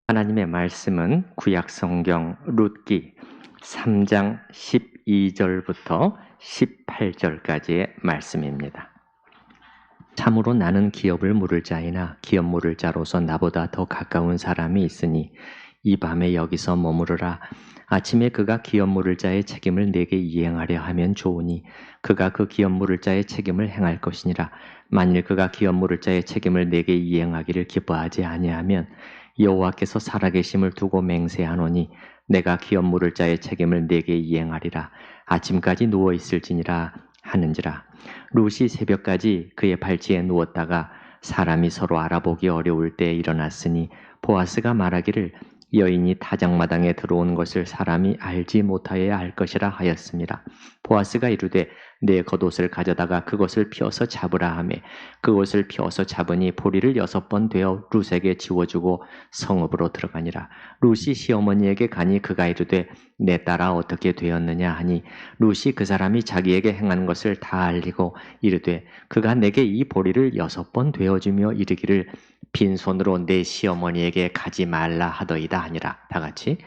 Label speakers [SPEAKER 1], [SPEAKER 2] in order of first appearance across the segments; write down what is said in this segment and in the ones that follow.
[SPEAKER 1] 하나님의 말씀은 구약 성경 룻기 3장 12절부터 18절까지의 말씀입니다. 참으로 나는 기업을 물을 자이나 기업 물을 자로서 나보다 더 가까운 사람이 있으니 이 밤에 여기서 머무르라. 아침에 그가 기업 물을 자의 책임을 내게 이행하려 하면 좋으니 그가 그 기업 물을 자의 책임을 행할 것이니라. 만일 그가 기업 물을 자의 책임을 내게 이행하기를 기뻐하지 아니하면 여호와께서 살아계심을 두고 맹세하노니 내가 기업 물을 자의 책임을 내게 이행하리라. 아침까지 누워 있을지니라 하는지라. 룻이 새벽까지 그의 발치에 누웠다가 사람이 서로 알아보기 어려울 때에 일어났으니 보아스가 말하기를 여인이 타작마당에 들어온 것을 사람이 알지 못하여야 할 것이라 하였습니다. 보아스가 이르되 내 겉옷을 가져다가 그것을 펴서 잡으라 하매 그것을 펴서 잡으니 보리를 6번 되어 룻에게 지워주고 성읍으로 들어가니라. 룻이 시어머니에게 가니 그가 이르되 내 딸아 어떻게 되었느냐 하니 룻이 그 사람이 자기에게 행한 것을 다 알리고 이르되 그가 내게 이 보리를 6번 되어주며 이르기를 빈손으로 내 시어머니에게 가지 말라 하더이다 하니라. 다 같이.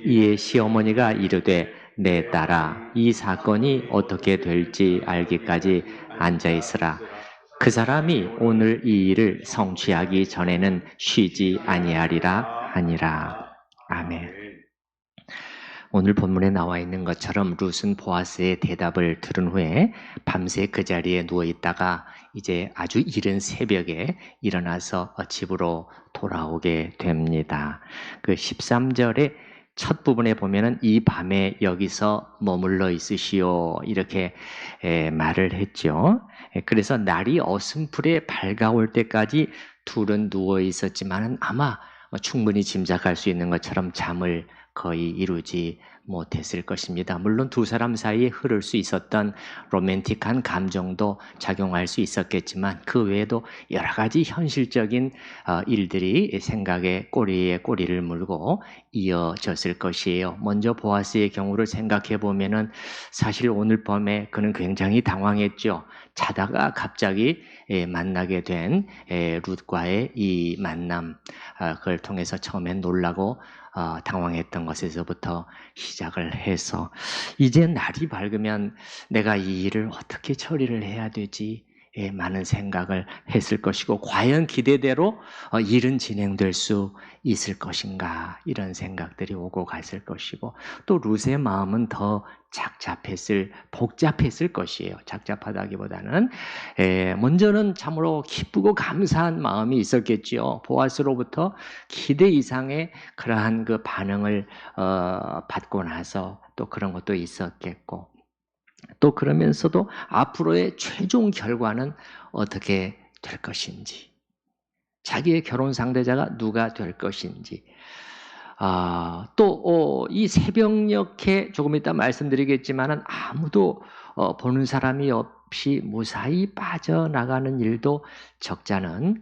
[SPEAKER 1] 이에 시어머니가 이르되 내 딸아 이 사건이 어떻게 될지 알기까지 앉아있으라. 그 사람이 오늘 이 일을 성취하기 전에는 쉬지 아니하리라 하니라. 아멘. 오늘 본문에 나와 있는 것처럼 룻은 보아스의 대답을 들은 후에 밤새 그 자리에 누워 있다가 이제 아주 이른 새벽에 일어나서 집으로 돌아오게 됩니다. 그 13절에 첫 부분에 보면은 이 밤에 여기서 머물러 있으시오 이렇게 말을 했죠. 그래서 날이 어슴풀에 밝아올 때까지 둘은 누워 있었지만은 아마 충분히 짐작할 수 있는 것처럼 잠을 거의 이루지 못했을 것입니다. 물론 두 사람 사이에 흐를 수 있었던 로맨틱한 감정도 작용할 수 있었겠지만 그 외에도 여러 가지 현실적인 일들이 생각에 꼬리에 꼬리를 물고 이어졌을 것이에요. 먼저 보아스의 경우를 생각해 보면은 사실 오늘 밤에 그는 굉장히 당황했죠. 자다가 갑자기 만나게 된 룻과의 이 만남, 그걸 통해서 처음엔 놀라고 당황했던 것에서부터 시작을 해서 이제 날이 밝으면 내가 이 일을 어떻게 처리를 해야 되지? 많은 생각을 했을 것이고 과연 기대대로 일은 진행될 수 있을 것인가 이런 생각들이 오고 갔을 것이고 또 룻의 마음은 더 복잡했을 것이에요. 착잡하다기보다는 먼저는 참으로 기쁘고 감사한 마음이 있었겠지요. 보아스로부터 기대 이상의 그러한 그 반응을 받고 나서 또 그런 것도 있었겠고 또 그러면서도 앞으로의 최종 결과는 어떻게 될 것인지 자기의 결혼 상대자가 누가 될 것인지 또 이 새벽녘에 조금 이따 말씀드리겠지만은 아무도 보는 사람이 없이 무사히 빠져나가는 일도 적잖은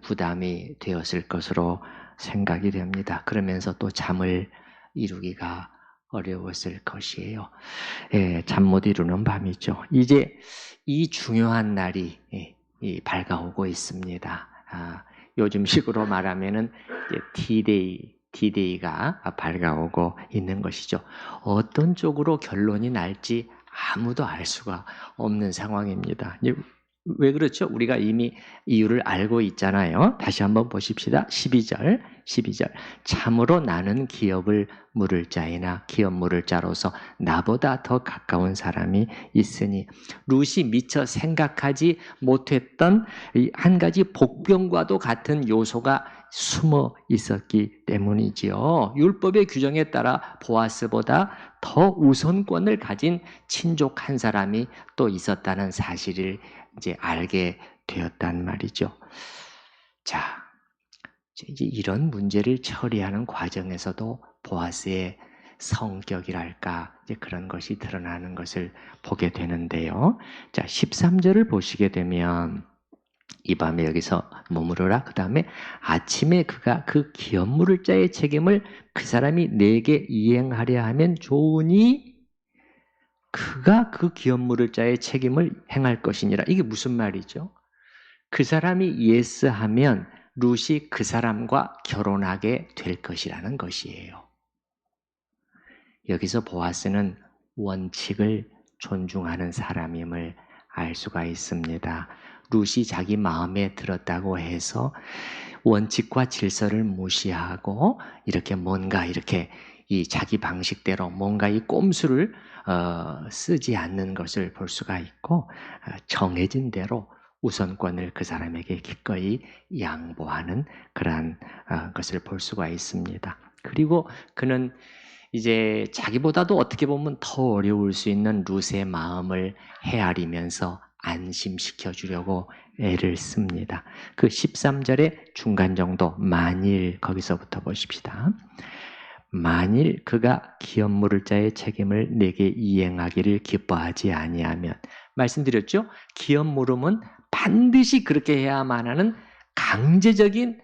[SPEAKER 1] 부담이 되었을 것으로 생각이 됩니다. 그러면서 또 잠을 이루기가 어려웠을 것이에요. 잠 못 이루는 밤이죠. 이제 이 중요한 날이 밝아오고 있습니다. 요즘식으로 말하면은 D-Day가 밝아오고 있는 것이죠. 어떤 쪽으로 결론이 날지 아무도 알 수가 없는 상황입니다. 왜 그렇죠? 우리가 이미 이유를 알고 있잖아요. 다시 한번 보십시다. 12절. 참으로 나는 기업을 물을 자이나 기업 물을 자로서 나보다 더 가까운 사람이 있으니 룻이 미처 생각하지 못했던 한 가지 복병과도 같은 요소가 숨어 있었기 때문이지요. 율법의 규정에 따라 보아스보다 더 우선권을 가진 친족 한 사람이 또 있었다는 사실을 이제 알게 되었단 말이죠. 자, 이제 이런 문제를 처리하는 과정에서도 보아스의 성격이랄까 이제 그런 것이 드러나는 것을 보게 되는데요. 자, 13절을 보시게 되면 이 밤에 여기서 머무르라. 그 다음에 아침에 그가 그 기업 물을 자의 책임을 그 사람이 내게 이행하려 하면 좋으니 그가 그 기업 물을 자의 책임을 행할 것이니라. 이게 무슨 말이죠? 그 사람이 예스하면 룻이 그 사람과 결혼하게 될 것이라는 것이에요. 여기서 보아스는 원칙을 존중하는 사람임을 알 수가 있습니다. 룻이 자기 마음에 들었다고 해서 원칙과 질서를 무시하고 이렇게 뭔가 이렇게 이 자기 방식대로 뭔가 이 꼼수를 쓰지 않는 것을 볼 수가 있고, 정해진 대로 우선권을 그 사람에게 기꺼이 양보하는 그러한 것을 볼 수가 있습니다. 그리고 그는 이제 자기보다도 어떻게 보면 더 어려울 수 있는 룻의 마음을 헤아리면서 안심시켜 주려고 애를 씁니다. 그 13절의 중간 정도, 만일, 거기서부터 보십시다. 만일 그가 기업 물을 자의 책임을 내게 이행하기를 기뻐하지 아니하면, 말씀드렸죠? 기업 물음은 반드시 그렇게 해야만 하는 강제적인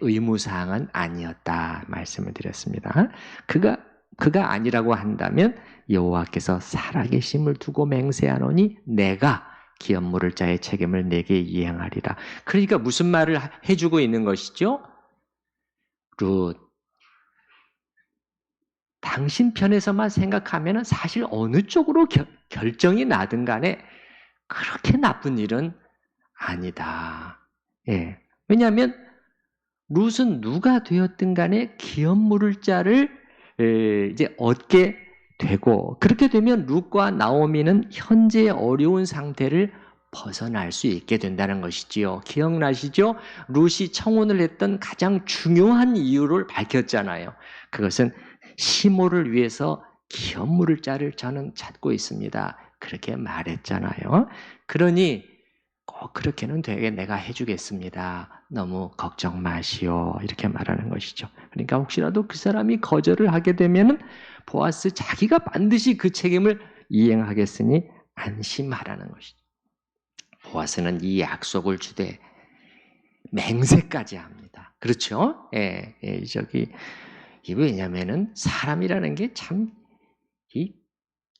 [SPEAKER 1] 의무사항은 아니었다 말씀을 드렸습니다. 그가 아니라고 한다면 여호와께서 살아계심을 두고 맹세하노니 내가 기업 물을 자의 책임을 내게 이행하리라. 그러니까 무슨 말을 해주고 있는 것이죠? 룻, 당신 편에서만 생각하면 사실 어느 쪽으로 결정이 나든 간에 그렇게 나쁜 일은 아니다. 예. 왜냐하면 룻은 누가 되었든 간에 기업 물을 자를 이제 얻게 되고, 그렇게 되면 룻과 나오미는 현재의 어려운 상태를 벗어날 수 있게 된다는 것이지요. 기억나시죠? 룻이 청혼을 했던 가장 중요한 이유를 밝혔잖아요. 그것은 시모를 위해서 기업 물을 자를 저는 찾고 있습니다. 그렇게 말했잖아요. 그러니 꼭 그렇게는 되게 내가 해주겠습니다. 너무 걱정 마시오. 이렇게 말하는 것이죠. 그러니까 혹시라도 그 사람이 거절을 하게 되면 보아스 자기가 반드시 그 책임을 이행하겠으니 안심하라는 것이죠. 보아스는 이 약속을 주되 맹세까지 합니다. 그렇죠? 예, 이게 왜냐면은 사람이라는 게 참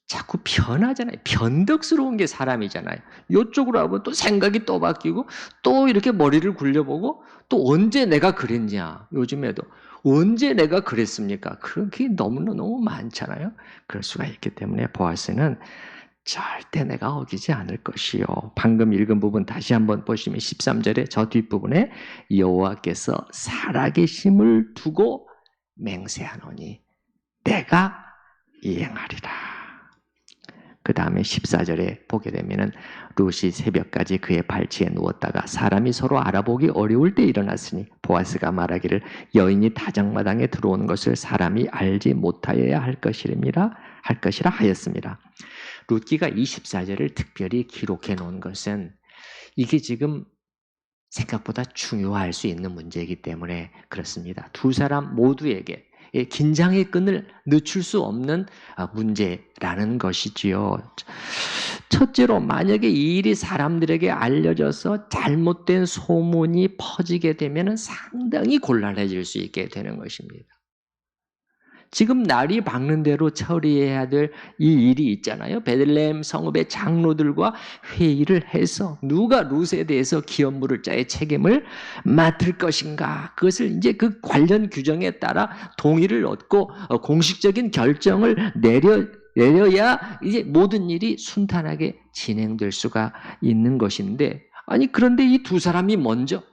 [SPEAKER 1] 자꾸 변하잖아요. 변덕스러운 게 사람이잖아요. 이쪽으로 하면 또 생각이 또 바뀌고 또 이렇게 머리를 굴려보고 또 언제 내가 그랬냐. 요즘에도 언제 내가 그랬습니까? 그런 게 너무 많잖아요. 그럴 수가 있기 때문에 보아스는 절대 내가 어기지 않을 것이요. 방금 읽은 부분 다시 한번 보시면 13절에 저 뒷부분에 여호와께서 살아계심을 두고 맹세하노니 내가 이행하리라. 그 다음에 14절에 보게 되면은 룻이 새벽까지 그의 발치에 누웠다가 사람이 서로 알아보기 어려울 때 일어났으니 보아스가 말하기를 여인이 다장마당에 들어오는 것을 사람이 알지 못하여야 할 것이라 하였습니다. 룻기가 24절을 특별히 기록해 놓은 것은 이게 지금 생각보다 중요할 수 있는 문제이기 때문에 그렇습니다. 두 사람 모두에게 긴장의 끈을 늦출 수 없는 문제라는 것이지요. 첫째로 만약에 이 일이 사람들에게 알려져서 잘못된 소문이 퍼지게 되면 상당히 곤란해질 수 있게 되는 것입니다. 지금 날이 밝는 대로 처리해야 될 이 일이 있잖아요. 베들레헴 성읍의 장로들과 회의를 해서 누가 룻에 대해서 기업 물을 자의 책임을 맡을 것인가. 그것을 이제 그 관련 규정에 따라 동의를 얻고 공식적인 결정을 내려야 이제 모든 일이 순탄하게 진행될 수가 있는 것인데, 아니 그런데 이 두 사람이 먼저,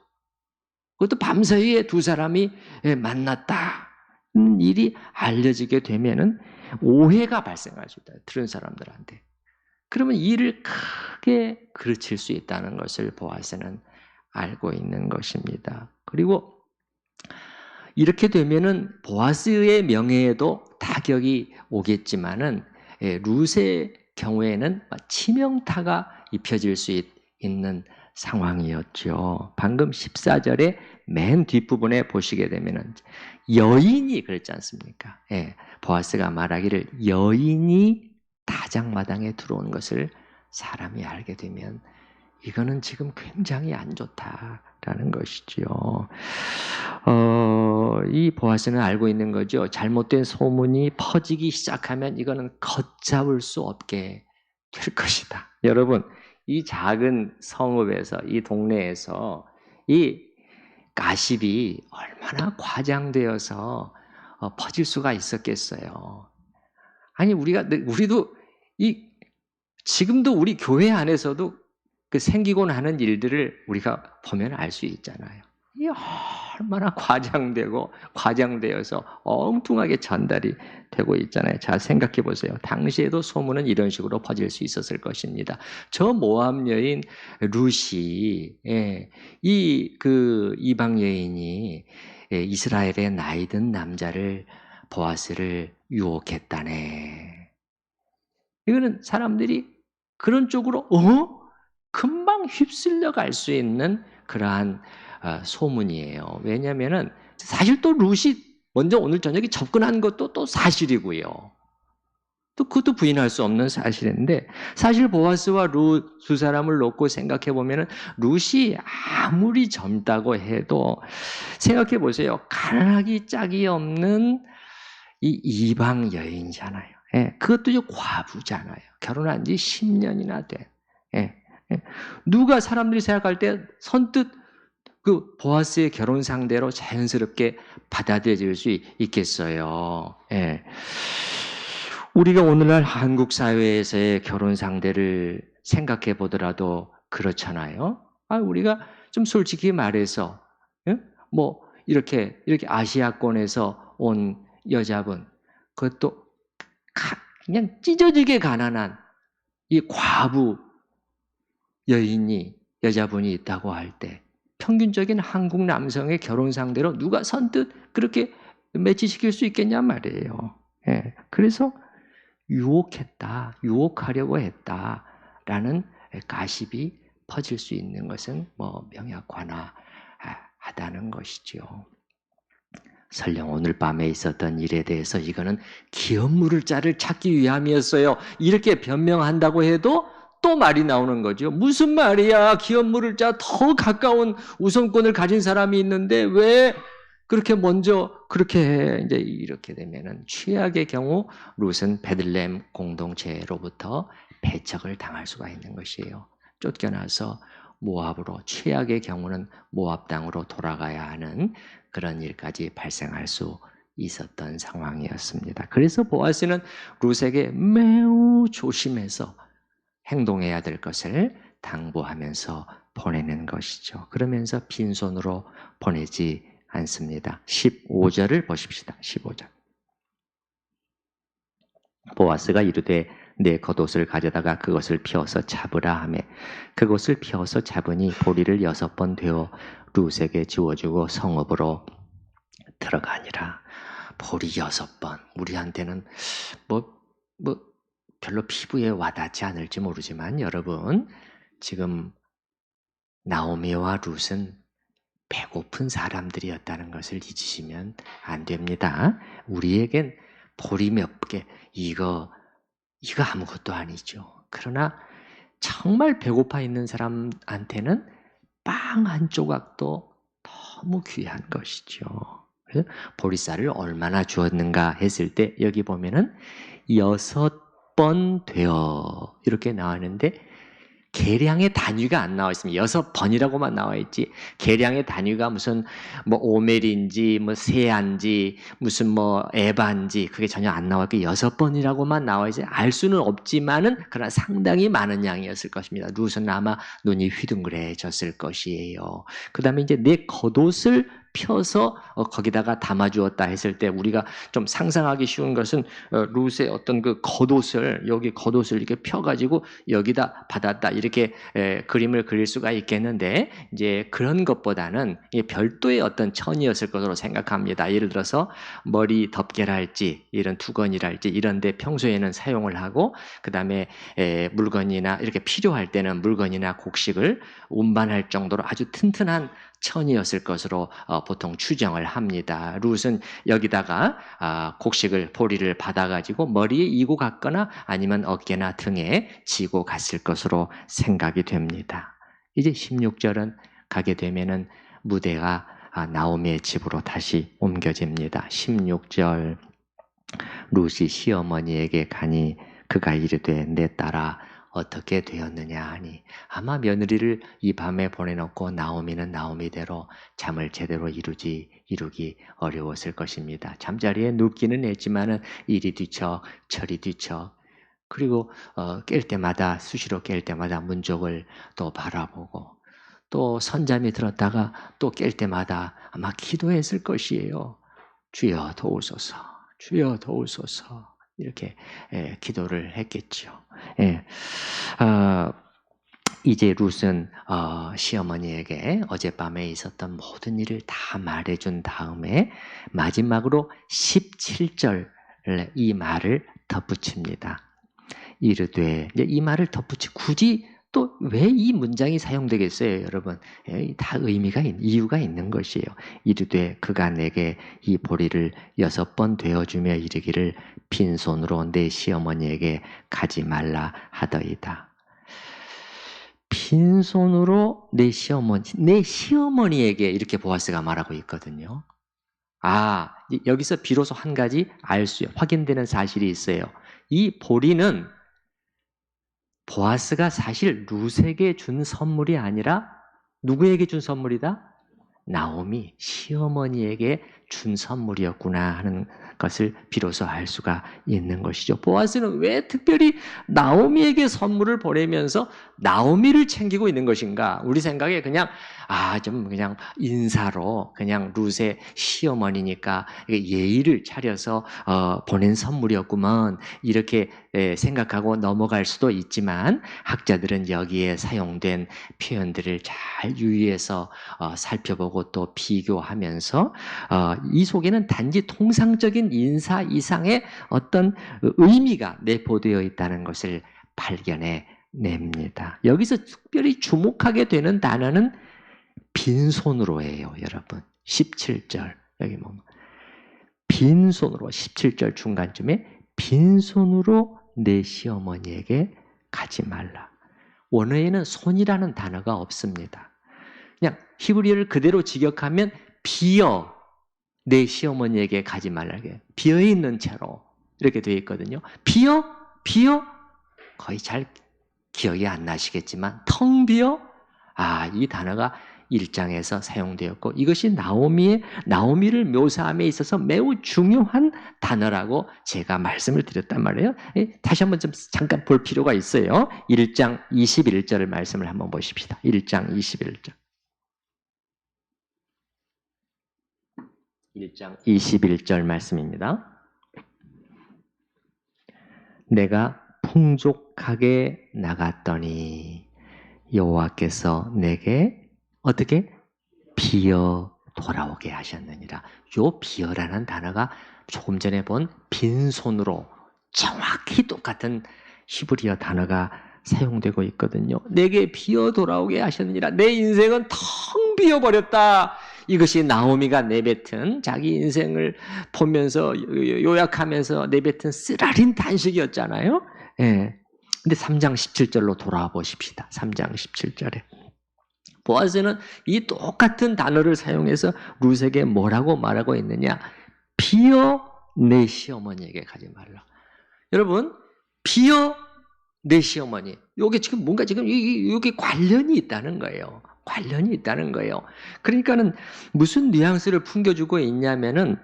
[SPEAKER 1] 그것도 밤사이에 두 사람이 만났다. 일이 알려지게 되면은 오해가 발생할 수 있다. 들은 사람들한테. 그러면 일을 크게 그르칠 수 있다는 것을 보아스는 알고 있는 것입니다. 그리고 이렇게 되면은 보아스의 명예에도 타격이 오겠지만은 룻의 경우에는 치명타가 입혀질 수 있는 상황이었죠. 방금 14절의 맨 뒷부분에 보시게 되면은 여인이 그랬지 않습니까? 예, 보아스가 말하기를 여인이 다장마당에 들어온 것을 사람이 알게 되면 이거는 지금 굉장히 안 좋다라는 것이지요. 이 보아스는 알고 있는 거죠. 잘못된 소문이 퍼지기 시작하면 이거는 걷잡을 수 없게 될 것이다. 여러분, 이 작은 성읍에서, 이 동네에서 이 가십이 얼마나 과장되어서 퍼질 수가 있었겠어요. 아니 우리도 지금도 우리 교회 안에서도 그 생기고 나는 일들을 우리가 보면 알 수 있잖아요. 이 얼마나 과장되어서 엉뚱하게 전달이 되고 있잖아요. 자, 생각해 보세요. 당시에도 소문은 이런 식으로 퍼질 수 있었을 것입니다. 저 모압 여인 룻이, 이방 여인이 이스라엘의 나이든 남자를 보아스를 유혹했다네. 이거는 사람들이 그런 쪽으로 금방 휩쓸려 갈 수 있는 그러한 소문이에요. 왜냐하면은 사실 또 룻이 먼저 오늘 저녁에 접근한 것도 또 사실이고요. 또 그것도 부인할 수 없는 사실인데, 사실 보아스와 룻 두 사람을 놓고 생각해 보면은 룻이 아무리 젊다고 해도 생각해 보세요. 가난하기 짝이 없는 이 이방 여인이잖아요. 그것도 과부잖아요. 결혼한 지 10년이나 된. 누가 사람들이 생각할 때 선뜻 그 보아스의 결혼 상대로 자연스럽게 받아들여질 수 있겠어요. 우리가 오늘날 한국 사회에서의 결혼 상대를 생각해 보더라도 그렇잖아요. 우리가 좀 솔직히 말해서 뭐 이렇게 아시아권에서 온 여자분, 그것도 그냥 찢어지게 가난한 이 과부 여자분이 있다고 할 때 평균적인 한국 남성의 결혼 상대로 누가 선뜻 그렇게 매치시킬 수 있겠냐 말이에요. 그래서 유혹하려고 했다라는 가십이 퍼질 수 있는 것은 명약하다는 것이죠. 설령 오늘 밤에 있었던 일에 대해서 이거는 기업물을 자를 찾기 위함이었어요. 이렇게 변명한다고 해도 또 말이 나오는 거죠. 무슨 말이야? 기업물을 짜 더 가까운 우선권을 가진 사람이 있는데 왜 그렇게 먼저 그렇게 해? 이제 이렇게 되면은 최악의 경우 룻은 베들레헴 공동체로부터 배척을 당할 수가 있는 것이에요. 쫓겨나서 모압으로, 최악의 경우는 모압 땅으로 돌아가야 하는 그런 일까지 발생할 수 있었던 상황이었습니다. 그래서 보아스는 룻에게 매우 조심해서 행동해야 될 것을 당부하면서 보내는 것이죠. 그러면서 빈손으로 보내지 않습니다. 15절을 보십시다. 15절. 보아스가 이르되 내 겉옷을 가져다가 그것을 펴서 잡으라 하매 그것을 펴서 잡으니 보리를 6번 되어 룻에게 지워주고 성읍으로 들어가니라. 보리 6번. 우리한테는 별로 피부에 와닿지 않을지 모르지만 여러분, 지금 나오미와 룻은 배고픈 사람들이었다는 것을 잊으시면 안 됩니다. 우리에겐 보리 몇 개, 이거 아무것도 아니죠. 그러나 정말 배고파 있는 사람한테는 빵 한 조각도 너무 귀한 것이죠. 그래서 보리쌀을 얼마나 주었는가 했을 때 여기 보면은 6번 되어 이렇게 나왔는데 계량의 단위가 안 나와 있습니다. 6번이라고만 나와 있지 계량의 단위가 무슨 오멜인지 세안지 무슨 에반지 그게 전혀 안 나와 있고 6번이라고만 나와 있어요. 알 수는 없지만은 그러나 상당히 많은 양이었을 것입니다. 룻은 아마 눈이 휘둥그레졌을 것이에요. 그 다음에 이제 내 겉옷을 펴서 거기다가 담아주었다 했을 때 우리가 좀 상상하기 쉬운 것은 룻의 어떤 그 겉옷을 여기 겉옷을 이렇게 펴가지고 여기다 받았다 이렇게 그림을 그릴 수가 있겠는데 이제 그런 것보다는 별도의 어떤 천이었을 것으로 생각합니다. 예를 들어서 머리 덮개랄지 이런 투건이랄지 이런데 평소에는 사용을 하고 그 다음에 물건이나 이렇게 필요할 때는 물건이나 곡식을 운반할 정도로 아주 튼튼한 천이었을 것으로 보통 추정을 합니다. 룻은 여기다가 곡식을 보리를 받아가지고 머리에 이고 갔거나 아니면 어깨나 등에 지고 갔을 것으로 생각이 됩니다. 이제 16절은 가게 되면은 무대가 나오미의 집으로 다시 옮겨집니다. 16절 룻이 시어머니에게 가니 그가 이르되 내 딸아 어떻게 되었느냐 하니 아마 며느리를 이 밤에 보내놓고 나오미는 나오미대로 잠을 제대로 이루기 어려웠을 것입니다. 잠자리에 눕기는 했지만은 이리 뒤척 저리 뒤척 그리고 깰 때마다 수시로 깰 때마다 문쪽을 또 바라보고 또 선잠이 들었다가 또 깰 때마다 아마 기도했을 것이에요. 주여 도우소서, 주여 도우소서 이렇게 기도를 했겠죠. 이제 룻은 시어머니에게 어젯밤에 있었던 모든 일을 다 말해준 다음에 마지막으로 17절 이 말을 덧붙입니다. 이르되 이 말을 덧붙이 굳이 또 왜 이 문장이 사용되겠어요, 여러분? 다 이유가 있는 것이에요. 이르되 그가 내게 이 보리를 6번 되어주며 이르기를 빈손으로 내 시어머니에게 가지 말라 하더이다. 빈손으로 내 시어머니에게 이렇게 보아스가 말하고 있거든요. 여기서 비로소 한 가지 확인되는 사실이 있어요. 이 보리는 보아스가 사실 룻에게 준 선물이 아니라 누구에게 준 선물이다? 나오미 시어머니에게 준 선물이었구나 하는 것을 비로소 알 수가 있는 것이죠. 보아스는 왜 특별히 나오미에게 선물을 보내면서 나오미를 챙기고 있는 것인가? 우리 생각에 그냥 좀 그냥 인사로 그냥 룻의 시어머니니까 예의를 차려서 보낸 선물이었구먼 이렇게 생각하고 넘어갈 수도 있지만 학자들은 여기에 사용된 표현들을 잘 유의해서 살펴보고 또 비교하면서 이 속에는 단지 통상적인 인사 이상의 어떤 의미가 내포되어 있다는 것을 발견해 냅니다. 여기서 특별히 주목하게 되는 단어는 빈손으로예요, 여러분. 17절 여기 보면 빈손으로 17절 중간쯤에 빈손으로 내 시어머니에게 가지 말라. 원어에는 손이라는 단어가 없습니다. 그냥 히브리어를 그대로 직역하면 비어 내 시어머니에게 가지 말라게 비어 있는 채로 이렇게 되어 있거든요. 비어 거의 잘 기억이 안 나시겠지만 텅 비어 이 단어가 1장에서 사용되었고 이것이 나오미를 묘사함에 있어서 매우 중요한 단어라고 제가 말씀을 드렸단 말이에요. 다시 한번 좀 잠깐 볼 필요가 있어요. 1장 21절의 말씀을 한번 보십시다. 1장 21절. 1장 21절 말씀입니다. 내가 풍족하게 나갔더니 여호와께서 내게 어떻게? 비어 돌아오게 하셨느니라. 요 비어라는 단어가 조금 전에 본 빈손으로 정확히 똑같은 히브리어 단어가 사용되고 있거든요. 내게 비어 돌아오게 하셨느니라. 내 인생은 텅 비어버렸다. 이것이 나오미가 내뱉은 자기 인생을 보면서 요약하면서 내뱉은 쓰라린 단식이었잖아요. 근데 3장 17절로 돌아와 보십시다. 3장 17절에. 보아스는 이 똑같은 단어를 사용해서 룻에게 뭐라고 말하고 있느냐? 비어 내 시어머니에게 가지 말라. 여러분, 비어 내 시어머니. 요게 지금 뭔가 지금 이게 관련이 있다는 거예요. 관련이 있다는 거예요. 그러니까는 무슨 뉘앙스를 풍겨주고 있냐면은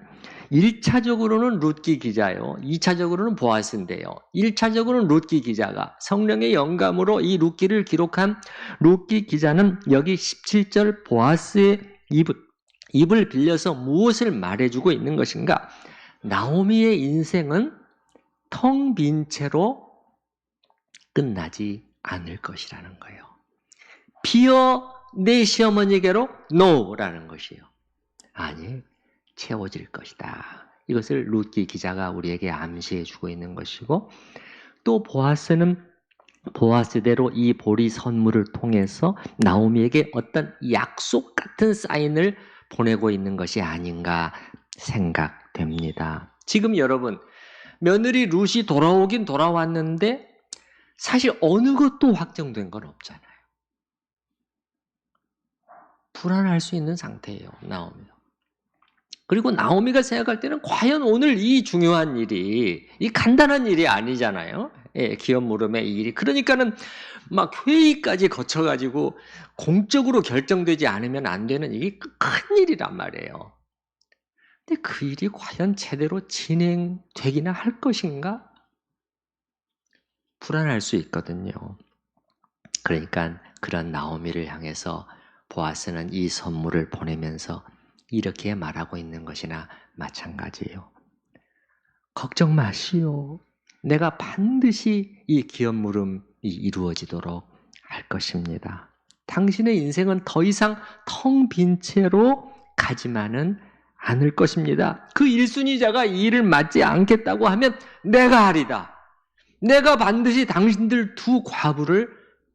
[SPEAKER 1] 1차적으로는 룻기 기자요. 2차적으로는 보아스인데요. 1차적으로는 룻기 기자가 성령의 영감으로 이 룻기를 기록한 룻기 기자는 여기 17절 보아스의 입을 빌려서 무엇을 말해주고 있는 것인가? 나오미의 인생은 텅 빈 채로 끝나지 않을 것이라는 거예요. 비어 내 시어머니에게로 no라는 것이에요. 아니, 채워질 것이다. 이것을 룻기 기자가 우리에게 암시해 주고 있는 것이고 또 보아스는 보아스대로 이 보리 선물을 통해서 나오미에게 어떤 약속 같은 사인을 보내고 있는 것이 아닌가 생각됩니다. 지금 여러분, 며느리 룻이 돌아오긴 돌아왔는데 사실 어느 것도 확정된 건 없잖아요. 불안할 수 있는 상태예요, 나오미가. 그리고 나오미가 생각할 때는 과연 오늘 이 중요한 일이 이 간단한 일이 아니잖아요. 기업 물음의 이 일이. 그러니까는 막 회의까지 거쳐가지고 공적으로 결정되지 않으면 안 되는 이게 큰 일이란 말이에요. 근데 그 일이 과연 제대로 진행되기나 할 것인가? 불안할 수 있거든요. 그러니까 그런 나오미를 향해서 보아스는 이 선물을 보내면서 이렇게 말하고 있는 것이나 마찬가지예요. 걱정 마시오. 내가 반드시 이 기업 물음이 이루어지도록 할 것입니다. 당신의 인생은 더 이상 텅 빈 채로 가지만은 않을 것입니다. 그 일순위자가 이 일을 맡지 않겠다고 하면 내가 하리다. 내가 반드시 당신들 두 과부를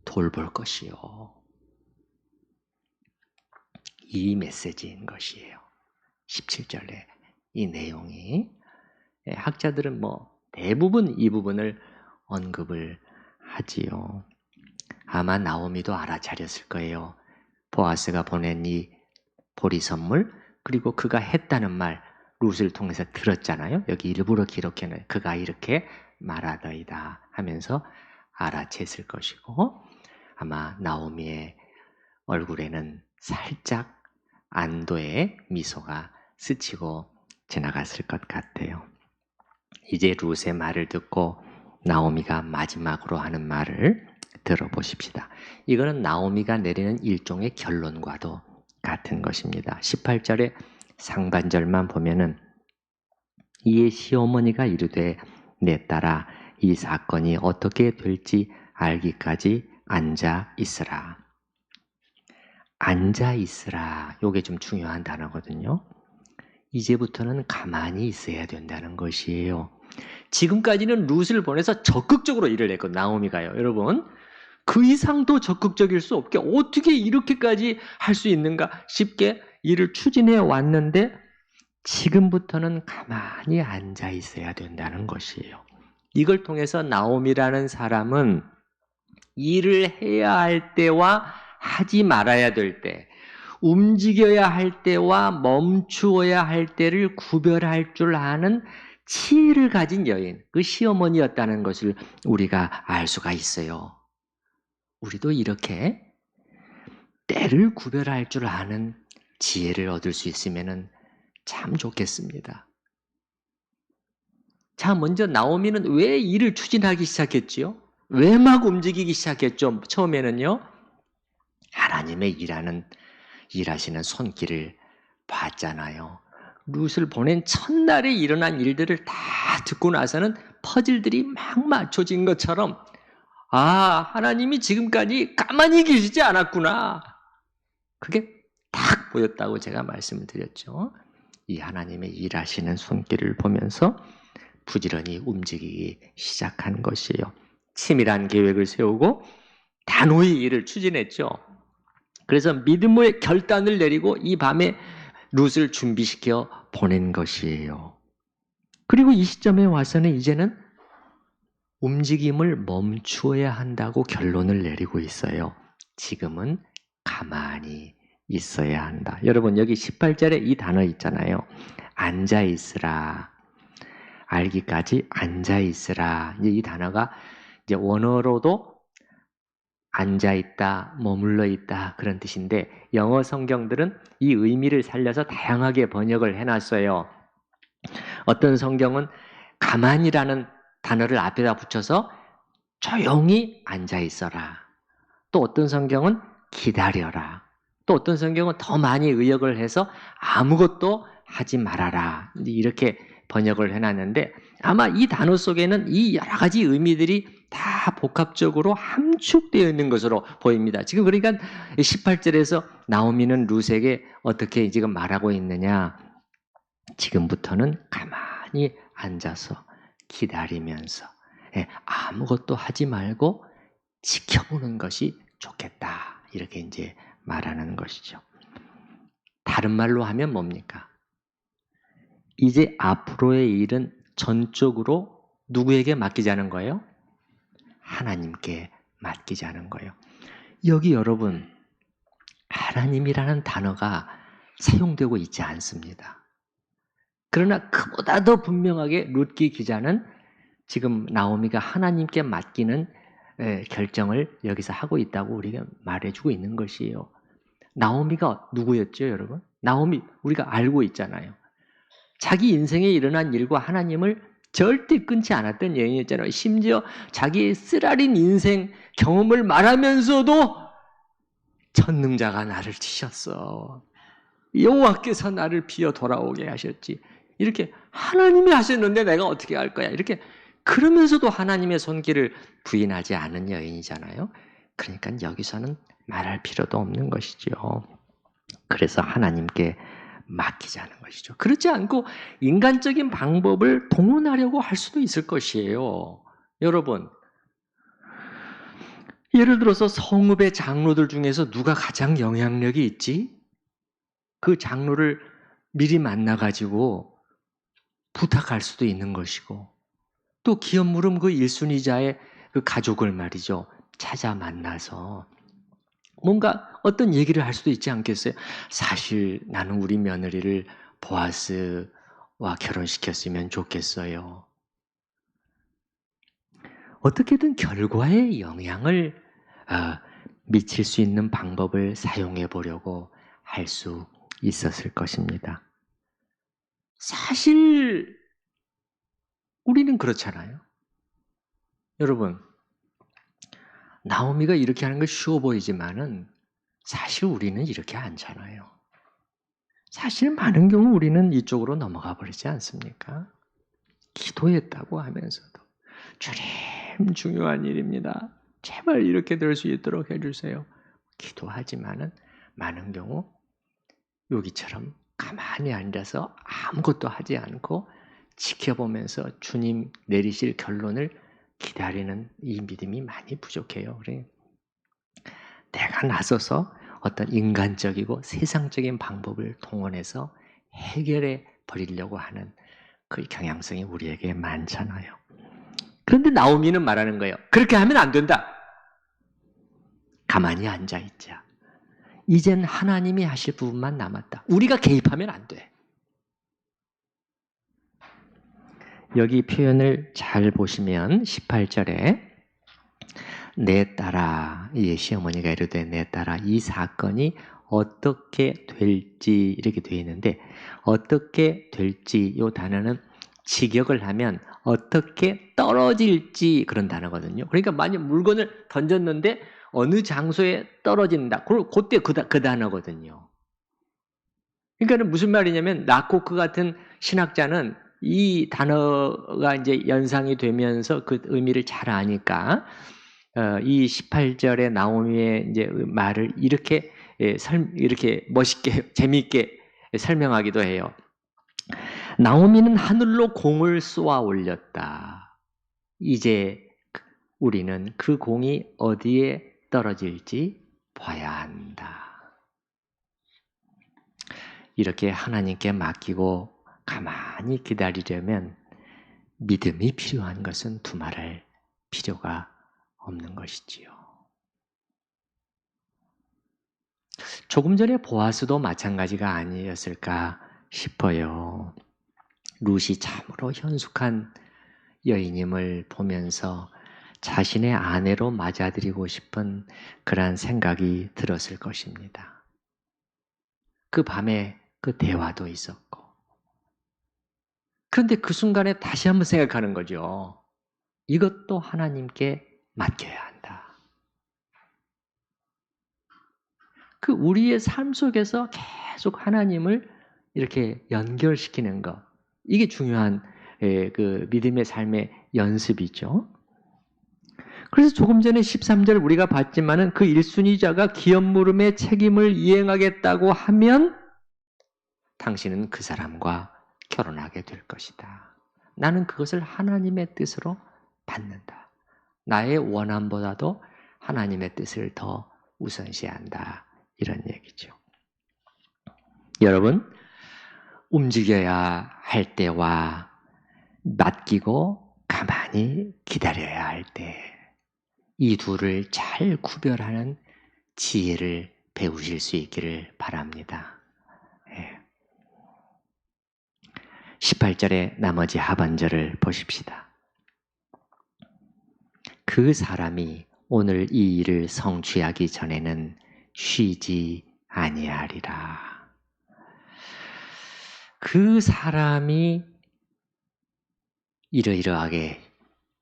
[SPEAKER 1] 돌볼 것이요. 이 메시지인 것이에요. 17절에 이 내용이. 학자들은 대부분 이 부분을 언급을 하지요. 아마 나오미도 알아차렸을 거예요. 보아스가 보낸 이 보리 선물, 그리고 그가 했다는 말, 룻을 통해서 들었잖아요. 여기 일부러 기록해놔요. 그가 이렇게 말하더이다 하면서 알아챘을 것이고, 아마 나오미의 얼굴에는 살짝 안도의 미소가 스치고 지나갔을 것 같아요. 이제 룻의 말을 듣고 나오미가 마지막으로 하는 말을 들어보십시다. 이거는 나오미가 내리는 일종의 결론과도 같은 것입니다. 18절의 상반절만 보면은 이에 시어머니가 이르되 내 딸아 이 사건이 어떻게 될지 알기까지 앉아 있으라. 앉아 있으라. 이게 좀 중요한 단어거든요. 이제부터는 가만히 있어야 된다는 것이에요. 지금까지는 룻을 보내서 적극적으로 일을 했고 나오미가요. 여러분 그 이상 더 적극적일 수 없게 어떻게 이렇게까지 할 수 있는가 싶게 일을 추진해 왔는데 지금부터는 가만히 앉아 있어야 된다는 것이에요. 이걸 통해서 나오미라는 사람은 일을 해야 할 때와 하지 말아야 될 때, 움직여야 할 때와 멈추어야 할 때를 구별할 줄 아는 지혜를 가진 여인, 그 시어머니였다는 것을 우리가 알 수가 있어요. 우리도 이렇게 때를 구별할 줄 아는 지혜를 얻을 수 있으면 참 좋겠습니다. 자, 먼저 나오미는 왜 일을 추진하기 시작했지요? 왜 막 움직이기 시작했죠? 처음에는요. 하나님의 일하시는 손길을 봤잖아요. 룻을 보낸 첫날에 일어난 일들을 다 듣고 나서는 퍼즐들이 막 맞춰진 것처럼 하나님이 지금까지 가만히 계시지 않았구나. 그게 딱 보였다고 제가 말씀을 드렸죠. 이 하나님의 일하시는 손길을 보면서 부지런히 움직이기 시작한 것이에요. 치밀한 계획을 세우고 단호히 일을 추진했죠. 그래서 믿음의 결단을 내리고 이 밤에 룻을 준비시켜 보낸 것이에요. 그리고 이 시점에 와서는 이제는 움직임을 멈추어야 한다고 결론을 내리고 있어요. 지금은 가만히 있어야 한다. 여러분 여기 18절에 이 단어 있잖아요. 앉아 있으라. 알기까지 앉아 있으라. 이 단어가 이제 원어로도 앉아 있다, 머물러 있다 그런 뜻인데 영어 성경들은 이 의미를 살려서 다양하게 번역을 해놨어요. 어떤 성경은 가만히라는 단어를 앞에다 붙여서 조용히 앉아 있어라. 또 어떤 성경은 기다려라. 또 어떤 성경은 더 많이 의역을 해서 아무것도 하지 말아라. 이렇게 번역을 해놨는데 아마 이 단어 속에는 이 여러 가지 의미들이 다 복합적으로 함축되어 있는 것으로 보입니다. 지금 그러니까 18절에서 나오미는 룻에게 어떻게 지금 말하고 있느냐. 지금부터는 가만히 앉아서 기다리면서 아무것도 하지 말고 지켜보는 것이 좋겠다. 이렇게 이제 말하는 것이죠. 다른 말로 하면 뭡니까? 이제 앞으로의 일은 전적으로 누구에게 맡기자는 거예요? 하나님께 맡기자는 거예요. 여기 여러분, 하나님이라는 단어가 사용되고 있지 않습니다. 그러나 그보다 더 분명하게 룻기 기자는 지금 나오미가 하나님께 맡기는 결정을 여기서 하고 있다고 우리가 말해주고 있는 것이에요. 나오미가 누구였죠, 여러분? 나오미 우리가 알고 있잖아요. 자기 인생에 일어난 일과 하나님을 절대 끊지 않았던 여인이었잖아요. 심지어 자기의 쓰라린 인생 경험을 말하면서도 전능자가 나를 치셨어. 여호와께서 나를 비어 돌아오게 하셨지. 이렇게 하나님이 하셨는데 내가 어떻게 할 거야. 이렇게 그러면서도 하나님의 손길을 부인하지 않은 여인이잖아요. 그러니까 여기서는 말할 필요도 없는 것이죠. 그래서 하나님께 맡기자는 것이죠. 그렇지 않고 인간적인 방법을 동원하려고 할 수도 있을 것이에요. 여러분, 예를 들어서 성읍의 장로들 중에서 누가 가장 영향력이 있지? 그 장로를 미리 만나가지고 부탁할 수도 있는 것이고, 또 기업 물음 그 일순위자의 그 가족을 말이죠. 찾아 만나서 뭔가 어떤 얘기를 할 수도 있지 않겠어요? 사실 나는 우리 며느리를 보아스와 결혼시켰으면 좋겠어요. 어떻게든 결과에 영향을 미칠 수 있는 방법을 사용해 보려고 할 수 있었을 것입니다. 사실 우리는 그렇잖아요. 여러분, 나오미가 이렇게 하는 건 쉬워 보이지만은 사실 우리는 이렇게 않잖아요. 사실 많은 경우 우리는 이쪽으로 넘어가 버리지 않습니까? 기도했다고 하면서도 주님 중요한 일입니다. 제발 이렇게 될 수 있도록 해주세요. 기도하지만은 많은 경우 여기처럼 가만히 앉아서 아무것도 하지 않고 지켜보면서 주님 내리실 결론을 기다리는 이 믿음이 많이 부족해요. 그래. 내가 나서서 어떤 인간적이고 세상적인 방법을 동원해서 해결해 버리려고 하는 그 경향성이 우리에게 많잖아요. 그런데 나오미는 말하는 거예요. 그렇게 하면 안 된다. 가만히 앉아 있자. 이젠 하나님이 하실 부분만 남았다. 우리가 개입하면 안 돼. 여기 표현을 잘 보시면 18절에 내 딸아, 이 시어머니가 이르되 내 딸아 이 사건이 어떻게 될지 이렇게 되어 있는데 어떻게 될지 이 단어는 직역을 하면 어떻게 떨어질지 그런 단어거든요. 그러니까 만약 물건을 던졌는데 어느 장소에 떨어진다. 그때 그 단어거든요. 그러니까 무슨 말이냐면 나코크 같은 신학자는 이 단어가 이제 연상이 되면서 그 의미를 잘 아니까 이 18절의 나오미의 이제 말을 이렇게 이렇게 멋있게 재미있게 설명하기도 해요. 나오미는 하늘로 공을 쏘아 올렸다. 이제 우리는 그 공이 어디에 떨어질지 봐야 한다. 이렇게 하나님께 맡기고 가만히 기다리려면 믿음이 필요한 것은 두말할 필요가 없는 것이지요. 조금 전에 보아스도 마찬가지가 아니었을까 싶어요. 룻이 참으로 현숙한 여인임을 보면서 자신의 아내로 맞아들이고 싶은 그런 생각이 들었을 것입니다. 그 밤에 그 대화도 있었고. 그런데 그 순간에 다시 한번 생각하는 거죠. 이것도 하나님께 맡겨야 한다. 그 우리의 삶 속에서 계속 하나님을 이렇게 연결시키는 것. 이게 중요한 그 믿음의 삶의 연습이죠. 그래서 조금 전에 13절 우리가 봤지만은 그 일순위자가 기업 물음의 책임을 이행하겠다고 하면 당신은 그 사람과 결혼하게 될 것이다. 나는 그것을 하나님의 뜻으로 받는다. 나의 원함보다도 하나님의 뜻을 더 우선시한다. 이런 얘기죠. 여러분, 움직여야 할 때와 맡기고 가만히 기다려야 할 때, 이 둘을 잘 구별하는 지혜를 배우실 수 있기를 바랍니다. 18절의 나머지 하반절을 보십시다. 그 사람이 오늘 이 일을 성취하기 전에는 쉬지 아니하리라. 그 사람이 이러이러하게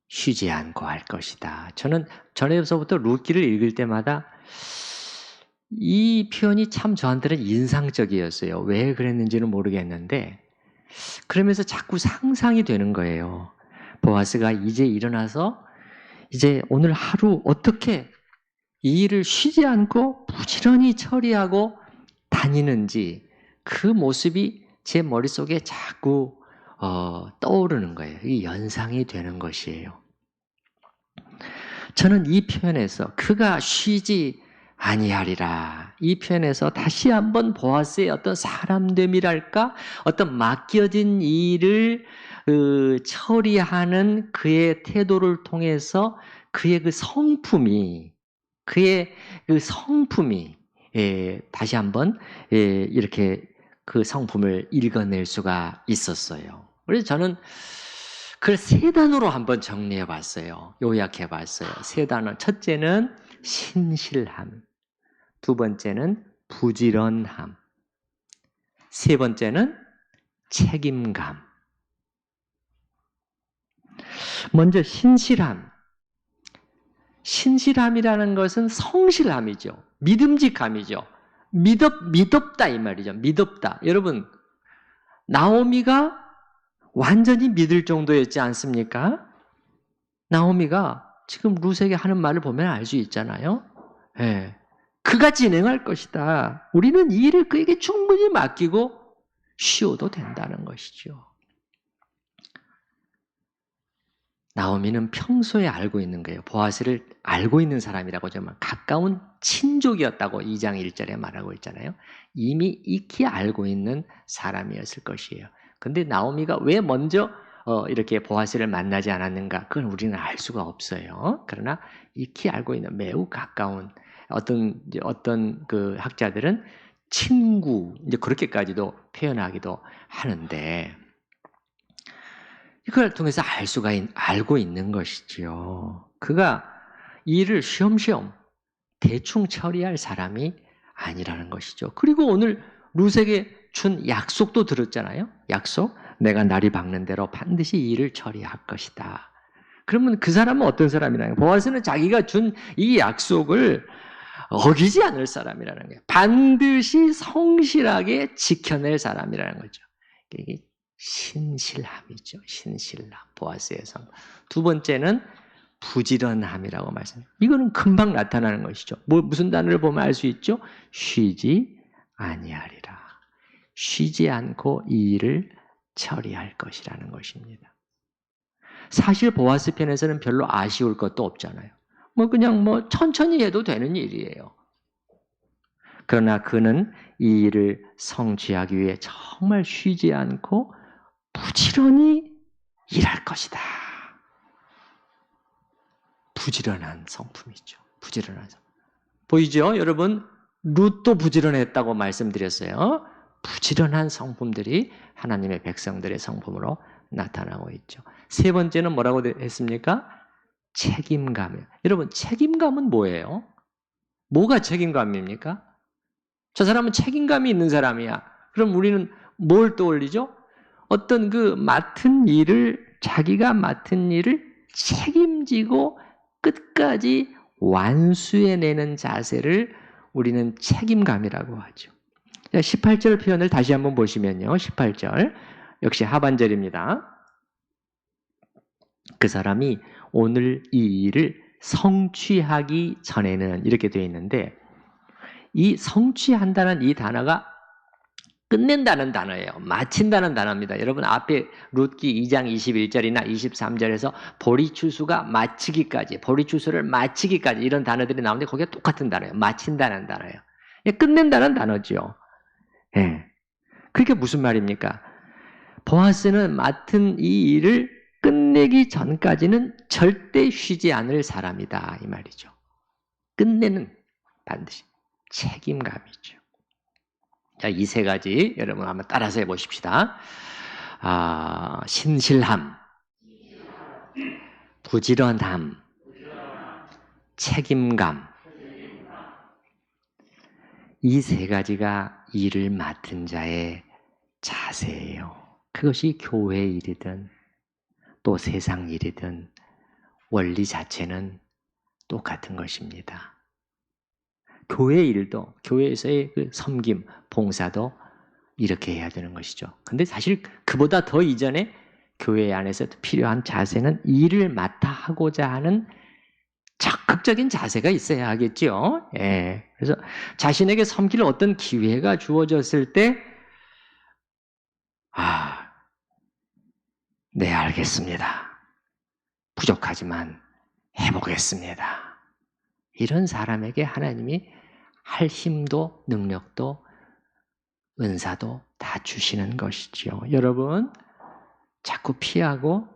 [SPEAKER 1] 쉬지 않고 할 것이다. 저는 전에서부터 룻기를 읽을 때마다 이 표현이 참 저한테는 인상적이었어요. 왜 그랬는지는 모르겠는데 그러면서 자꾸 상상이 되는 거예요. 보아스가 이제 일어나서 이제 오늘 하루 어떻게 이 일을 쉬지 않고 부지런히 처리하고 다니는지 그 모습이 제 머릿속에 자꾸 떠오르는 거예요. 이 연상이 되는 것이에요. 저는 이 표현에서 그가 쉬지 아니하리라. 이 표현에서 다시 한번 보아스의 어떤 사람됨이랄까? 어떤 맡겨진 일을 처리하는 그의 태도를 통해서 그의 그 성품이 다시 한번 이렇게 그 성품을 읽어낼 수가 있었어요. 그래서 저는 그걸 세 단어로 한번 정리해 봤어요. 요약해 봤어요. 세 단어. 첫째는 신실함. 두 번째는 부지런함. 세 번째는 책임감. 먼저 신실함. 신실함이라는 것은 성실함이죠. 믿음직함이죠. 믿었다 이 말이죠. 믿었다. 여러분, 나오미가 완전히 믿을 정도였지 않습니까? 나오미가 지금 룻에게 하는 말을 보면 알 수 있잖아요. 예. 그가 진행할 것이다. 우리는 이 일을 그에게 충분히 맡기고 쉬어도 된다는 것이죠. 나오미는 평소에 알고 있는 거예요. 보아스를 알고 있는 사람이라고 정말 가까운 친족이었다고 2장 1절에 말하고 있잖아요. 이미 익히 알고 있는 사람이었을 것이에요. 근데 나오미가 왜 먼저 이렇게 보아스를 만나지 않았는가? 그건 우리는 알 수가 없어요. 그러나 익히 알고 있는 매우 가까운 어떤 그 학자들은 친구 이제 그렇게까지도 표현하기도 하는데 이걸 통해서 알고 있는 것이지요. 그가 이 일을 쉬엄쉬엄 대충 처리할 사람이 아니라는 것이죠. 그리고 오늘 룻에게 준 약속도 들었잖아요. 약속. 내가 날이 밝는 대로 반드시 이 일을 처리할 것이다. 그러면 그 사람은 어떤 사람이라는 거예요? 보아스는 자기가 준 이 약속을 어기지 않을 사람이라는 거예요. 반드시 성실하게 지켜낼 사람이라는 거죠. 이게 신실함이죠. 신실함. 보아스의 성. 두 번째는 부지런함이라고 말씀해요. 이거는 금방 나타나는 것이죠. 무슨 단어를 보면 알 수 있죠? 쉬지 아니하리라. 쉬지 않고 이 일을 처리할 것이라는 것입니다. 사실 보아스 편에서는 별로 아쉬울 것도 없잖아요. 그냥 천천히 해도 되는 일이에요. 그러나 그는 이 일을 성취하기 위해 정말 쉬지 않고 부지런히 일할 것이다. 부지런한 성품이죠. 부지런한 성품. 보이죠? 여러분, 룻도 부지런했다고 말씀드렸어요. 부지런한 성품들이 하나님의 백성들의 성품으로 나타나고 있죠. 세 번째는 뭐라고 했습니까? 책임감이에요. 여러분, 책임감은 뭐예요? 뭐가 책임감입니까? 저 사람은 책임감이 있는 사람이야. 그럼 우리는 뭘 떠올리죠? 어떤 자기가 맡은 일을 책임지고 끝까지 완수해내는 자세를 우리는 책임감이라고 하죠. 18절 표현을 다시 한번 보시면요. 18절. 역시 하반절입니다. 그 사람이 오늘 이 일을 성취하기 전에는 이렇게 되어 있는데 이 성취한다는 이 단어가 끝낸다는 단어예요. 마친다는 단어입니다. 여러분 앞에 룻기 2장 21절이나 23절에서 보리추수가 마치기까지, 보리추수를 마치기까지 이런 단어들이 나오는데 거기가 똑같은 단어예요. 마친다는 단어예요. 끝낸다는 단어죠. 예. 그게 무슨 말입니까? 보아스는 맡은 이 일을 끝내기 전까지는 절대 쉬지 않을 사람이다 이 말이죠. 끝내는 반드시 책임감이죠. 자, 이 세 가지 여러분 한번 따라서 해보십시다. 신실함, 부지런함, 책임감. 이 세 가지가 일을 맡은 자의 자세예요. 그것이 교회 일이든 또 세상 일이든 원리 자체는 똑같은 것입니다. 교회 일도, 교회에서의 그 섬김, 봉사도 이렇게 해야 되는 것이죠. 근데 사실 그보다 더 이전에 교회 안에서 필요한 자세는 일을 맡아 하고자 하는 적극적인 자세가 있어야 하겠죠. 예. 그래서 자신에게 섬길 어떤 기회가 주어졌을 때, 네, 알겠습니다. 부족하지만 해보겠습니다. 이런 사람에게 하나님이 할 힘도 능력도 은사도 다 주시는 것이지요. 여러분, 자꾸 피하고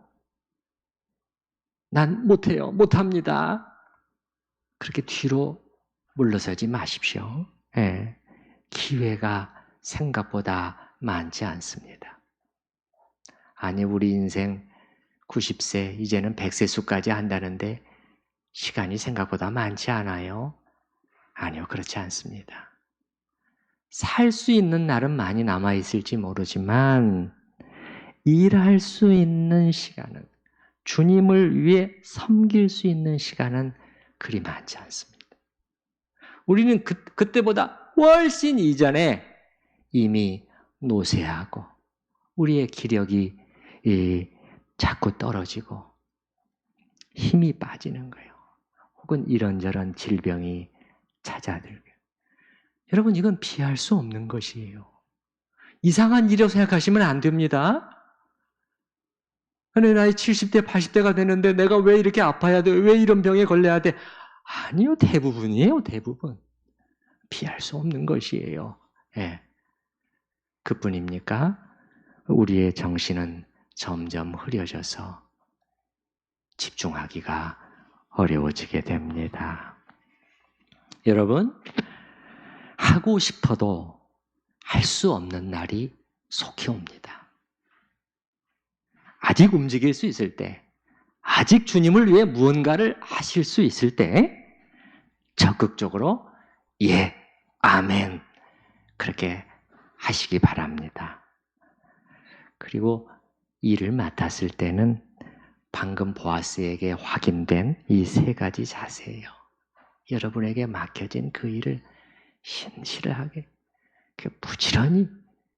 [SPEAKER 1] 난 못해요, 못합니다. 그렇게 뒤로 물러서지 마십시오. 예. 기회가 생각보다 많지 않습니다. 아니, 우리 인생 90세, 이제는 100세수까지 한다는데 시간이 생각보다 많지 않아요? 아니요, 그렇지 않습니다. 살 수 있는 날은 많이 남아있을지 모르지만 일할 수 있는 시간은, 주님을 위해 섬길 수 있는 시간은 그리 많지 않습니다. 우리는 그때보다 훨씬 이전에 이미 노쇠하고 우리의 기력이 자꾸 떨어지고 힘이 빠지는 거예요. 혹은 이런저런 질병이 찾아들고요. 여러분, 이건 피할 수 없는 것이에요. 이상한 일이라고 생각하시면 안 됩니다. 내 나이 70대, 80대가 되는데 내가 왜 이렇게 아파야 돼? 왜 이런 병에 걸려야 돼? 아니요, 대부분이에요, 대부분. 피할 수 없는 것이에요. 예. 그뿐입니까? 우리의 정신은 점점 흐려져서 집중하기가 어려워지게 됩니다. 여러분, 하고 싶어도 할 수 없는 날이 속히 옵니다. 아직 움직일 수 있을 때, 아직 주님을 위해 무언가를 하실 수 있을 때 적극적으로 예, 아멘 그렇게 하시기 바랍니다. 그리고 일을 맡았을 때는 방금 보아스에게 확인된 이 세 가지 자세예요. 여러분에게 맡겨진 그 일을 신실하게, 부지런히,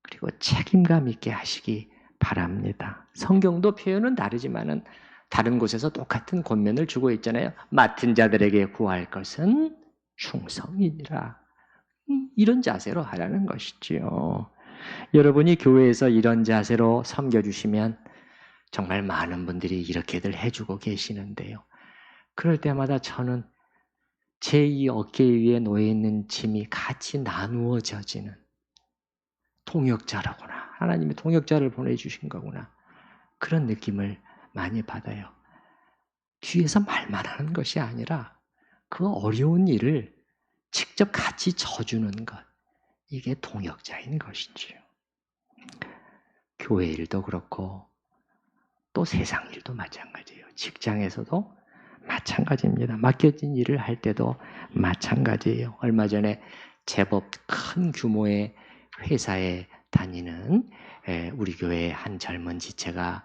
[SPEAKER 1] 그리고 책임감 있게 하시기 바랍니다. 성경도 표현은 다르지만은 다른 곳에서 똑같은 권면을 주고 있잖아요. 맡은 자들에게 구할 것은 충성이니라. 이런 자세로 하라는 것이지요. 여러분이 교회에서 이런 자세로 섬겨주시면 정말 많은 분들이 이렇게들 해주고 계시는데요. 그럴 때마다 저는 제 이 어깨 위에 놓여있는 짐이 같이 나누어져지는 동역자라구나. 하나님이 동역자를 보내주신 거구나. 그런 느낌을 많이 받아요. 뒤에서 말만 하는 것이 아니라 그 어려운 일을 직접 같이 져주는 것. 이게 동역자인 것이지요. 교회 일도 그렇고 또 세상 일도 마찬가지예요. 직장에서도 마찬가지입니다. 맡겨진 일을 할 때도 마찬가지예요. 얼마 전에 제법 큰 규모의 회사에 다니는 우리 교회의 한 젊은 지체가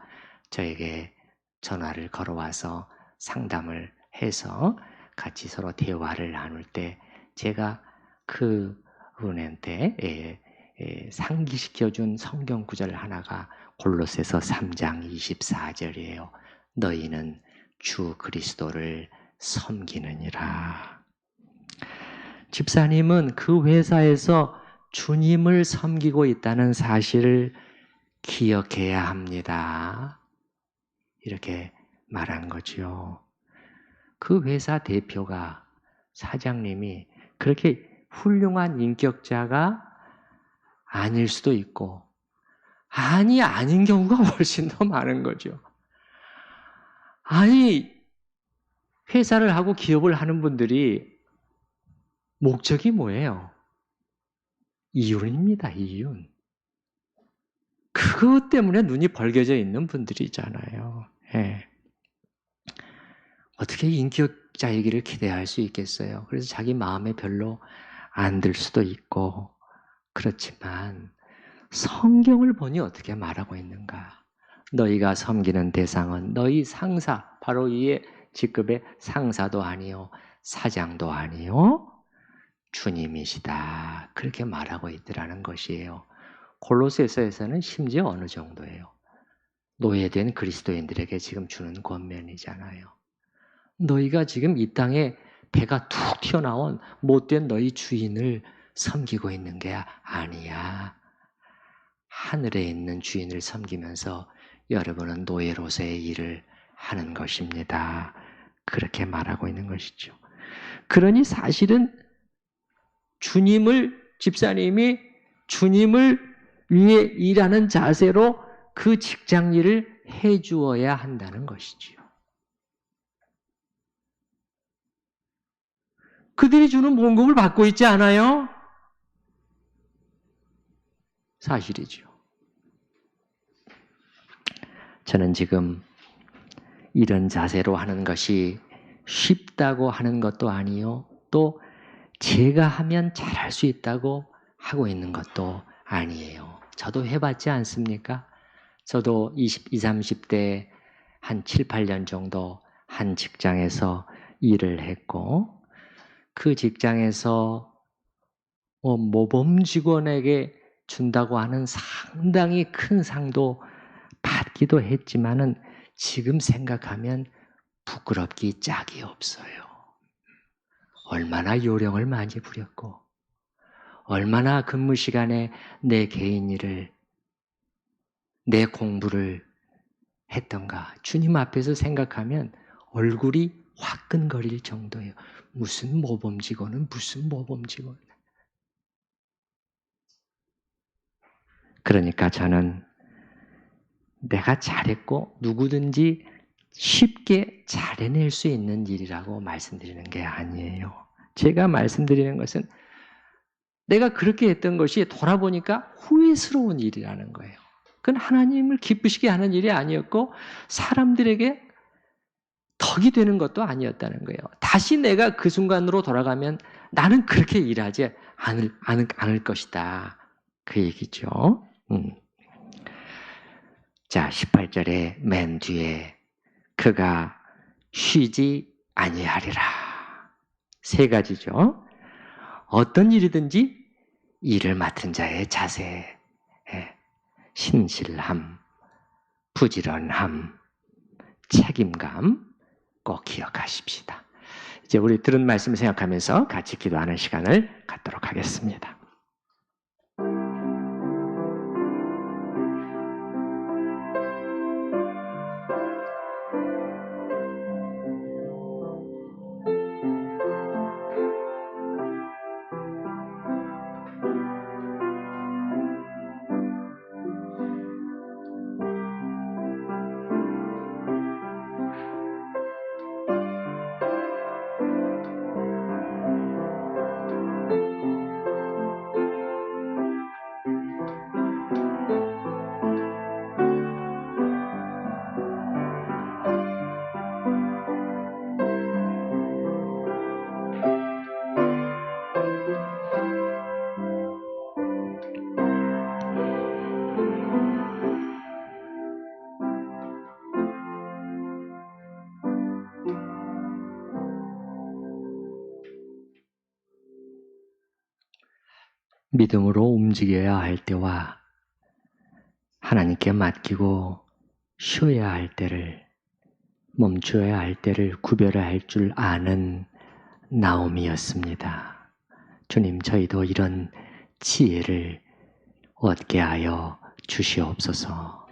[SPEAKER 1] 저에게 전화를 걸어와서 상담을 해서 같이 서로 대화를 나눌 때 제가 그 분한테 상기시켜준 성경 구절 하나가 골로새서 3장 24절이에요. 너희는 주 그리스도를 섬기느니라. 집사님은 그 회사에서 주님을 섬기고 있다는 사실을 기억해야 합니다. 이렇게 말한 거죠. 그 회사 대표가, 사장님이 그렇게 훌륭한 인격자가 아닐 수도 있고 아닌 경우가 훨씬 더 많은 거죠. 아니, 회사를 하고 기업을 하는 분들이 목적이 뭐예요? 이윤입니다, 이윤. 그것 때문에 눈이 벌겨져 있는 분들이잖아요. 예. 어떻게 인격자이기를 기대할 수 있겠어요? 그래서 자기 마음에 별로 안 들 수도 있고 그렇지만 성경을 보니 어떻게 말하고 있는가? 너희가 섬기는 대상은 너희 상사, 바로 이의 직급의 상사도 아니요 사장도 아니요 주님이시다. 그렇게 말하고 있더라는 것이에요. 골로새서에서는 심지어 어느 정도예요? 노예된 그리스도인들에게 지금 주는 권면이잖아요. 너희가 지금 이 땅에 배가 툭 튀어나온 못된 너희 주인을 섬기고 있는 게 아니야. 하늘에 있는 주인을 섬기면서 여러분은 노예로서의 일을 하는 것입니다. 그렇게 말하고 있는 것이죠. 그러니 사실은 집사님이 주님을 위해 일하는 자세로 그 직장 일을 해 주어야 한다는 것이지요. 그들이 주는 봉급을 받고 있지 않아요? 사실이죠. 저는 지금 이런 자세로 하는 것이 쉽다고 하는 것도 아니요. 또 제가 하면 잘할 수 있다고 하고 있는 것도 아니에요. 저도 해봤지 않습니까? 저도 20, 30대 한 7, 8년 정도 한 직장에서 일을 했고 그 직장에서 모범 직원에게 준다고 하는 상당히 큰 상도 받기도 했지만은 지금 생각하면 부끄럽기 짝이 없어요. 얼마나 요령을 많이 부렸고 얼마나 근무 시간에 내 개인 일을 내 공부를 했던가 주님 앞에서 생각하면 얼굴이 화끈거릴 정도예요. 무슨 모범 직원은 무슨 모범 직원. 그러니까 저는 내가 잘했고 누구든지 쉽게 잘해낼 수 있는 일이라고 말씀드리는 게 아니에요. 제가 말씀드리는 것은 내가 그렇게 했던 것이 돌아보니까 후회스러운 일이라는 거예요. 그건 하나님을 기쁘시게 하는 일이 아니었고 사람들에게 덕이 되는 것도 아니었다는 거예요. 다시 내가 그 순간으로 돌아가면 나는 그렇게 일하지 않을 것이다. 그 얘기죠. 자, 18절에 맨 뒤에 그가 쉬지 아니하리라. 세 가지죠. 어떤 일이든지 일을 맡은 자의 자세, 신실함, 부지런함, 책임감 꼭 기억하십시다. 이제 우리 들은 말씀을 생각하면서 같이 기도하는 시간을 갖도록 하겠습니다. 믿음으로 움직여야 할 때와 하나님께 맡기고 쉬어야 할 때를, 멈춰야 할 때를 구별할 줄 아는 나옴이었습니다. 주님, 저희도 이런 지혜를 얻게 하여 주시옵소서.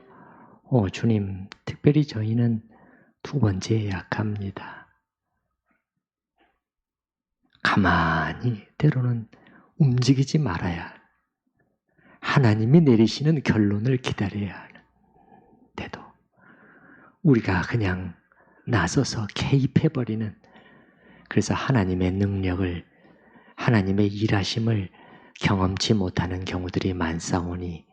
[SPEAKER 1] 주님, 특별히 저희는 두 번째에 약합니다. 가만히 때로는 움직이지 말아야 하나님이 내리시는 결론을 기다려야 하는데도 우리가 그냥 나서서 개입해버리는, 그래서 하나님의 능력을, 하나님의 일하심을 경험치 못하는 경우들이 많사오니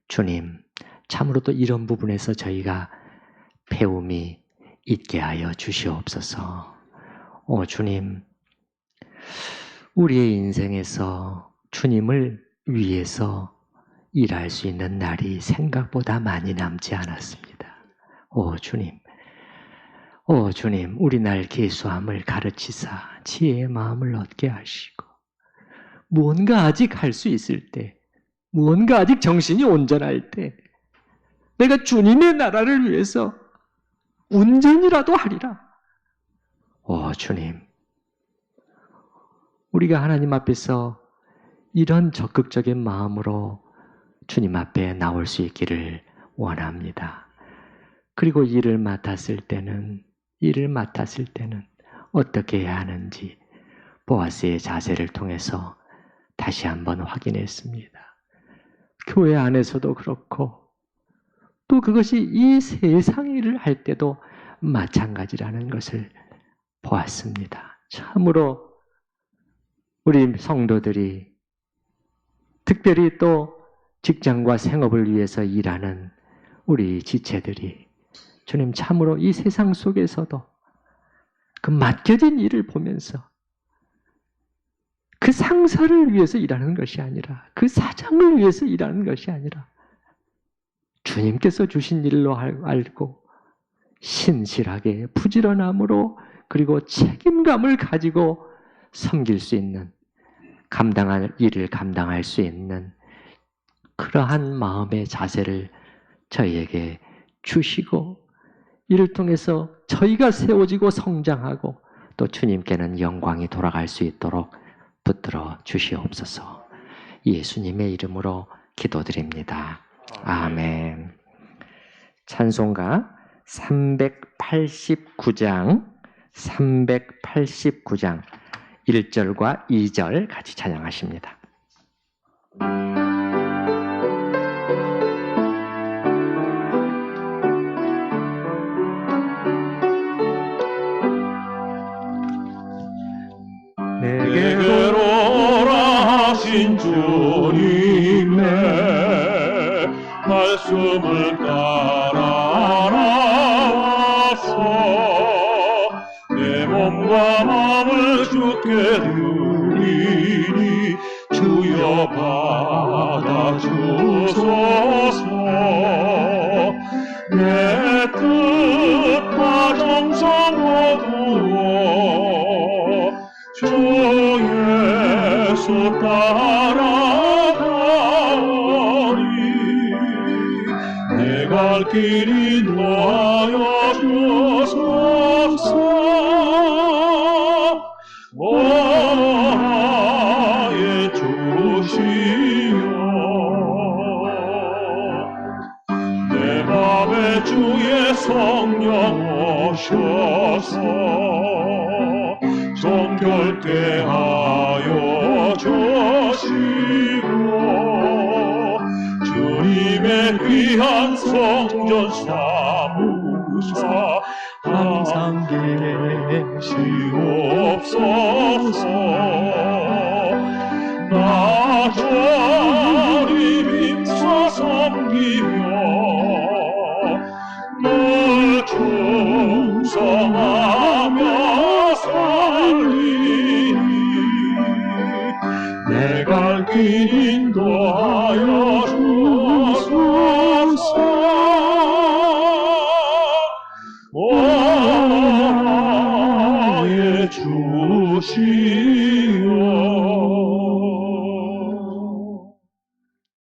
[SPEAKER 1] 주님, 참으로도 이런 부분에서 저희가 배움이 있게 하여 주시옵소서. 오 주님, 우리의 인생에서 주님을 위해서 일할 수 있는 날이 생각보다 많이 남지 않았습니다. 오 주님, 우리 날 계수함을 가르치사 지혜의 마음을 얻게 하시고, 무언가 아직 할 수 있을 때, 무언가 아직 정신이 온전할 때 내가 주님의 나라를 위해서 운전이라도 하리라. 오 주님, 우리가 하나님 앞에서 이런 적극적인 마음으로 주님 앞에 나올 수 있기를 원합니다. 그리고 일을 맡았을 때는 어떻게 해야 하는지 보아스의 자세를 통해서 다시 한번 확인했습니다. 교회 안에서도 그렇고 또 그것이 이 세상 일을 할 때도 마찬가지라는 것을 보았습니다. 참으로 우리 성도들이, 특별히 또 직장과 생업을 위해서 일하는 우리 지체들이 주님, 참으로 이 세상 속에서도 그 맡겨진 일을 보면서 그 상사를 위해서 일하는 것이 아니라, 그 사장을 위해서 일하는 것이 아니라 주님께서 주신 일로 알고 신실하게 부지런함으로 그리고 책임감을 가지고 섬길 수 있는, 감당할 일을 감당할 수 있는 그러한 마음의 자세를 저희에게 주시고, 이를 통해서 저희가 세워지고 성장하고 또 주님께는 영광이 돌아갈 수 있도록 붙들어 주시옵소서. 예수님의 이름으로 기도드립니다. 아멘. 찬송가 389장 1절과 2절 같이 찬양하십니다.
[SPEAKER 2] 내게로 오라 하신 주님의 말씀을 따라 나와서 내 몸과 마음을 주께 드리니 주여 받아주소서. 내 뜻과 정성 모두 주 예수 따라가리. 내 갈 길 인도하여 주소서. 나의 주시여, 내 맘에 주의 성령 오셔서 정결케 하여 주시고, 주님의 귀한 성전 사무사 항상 계시옵소서.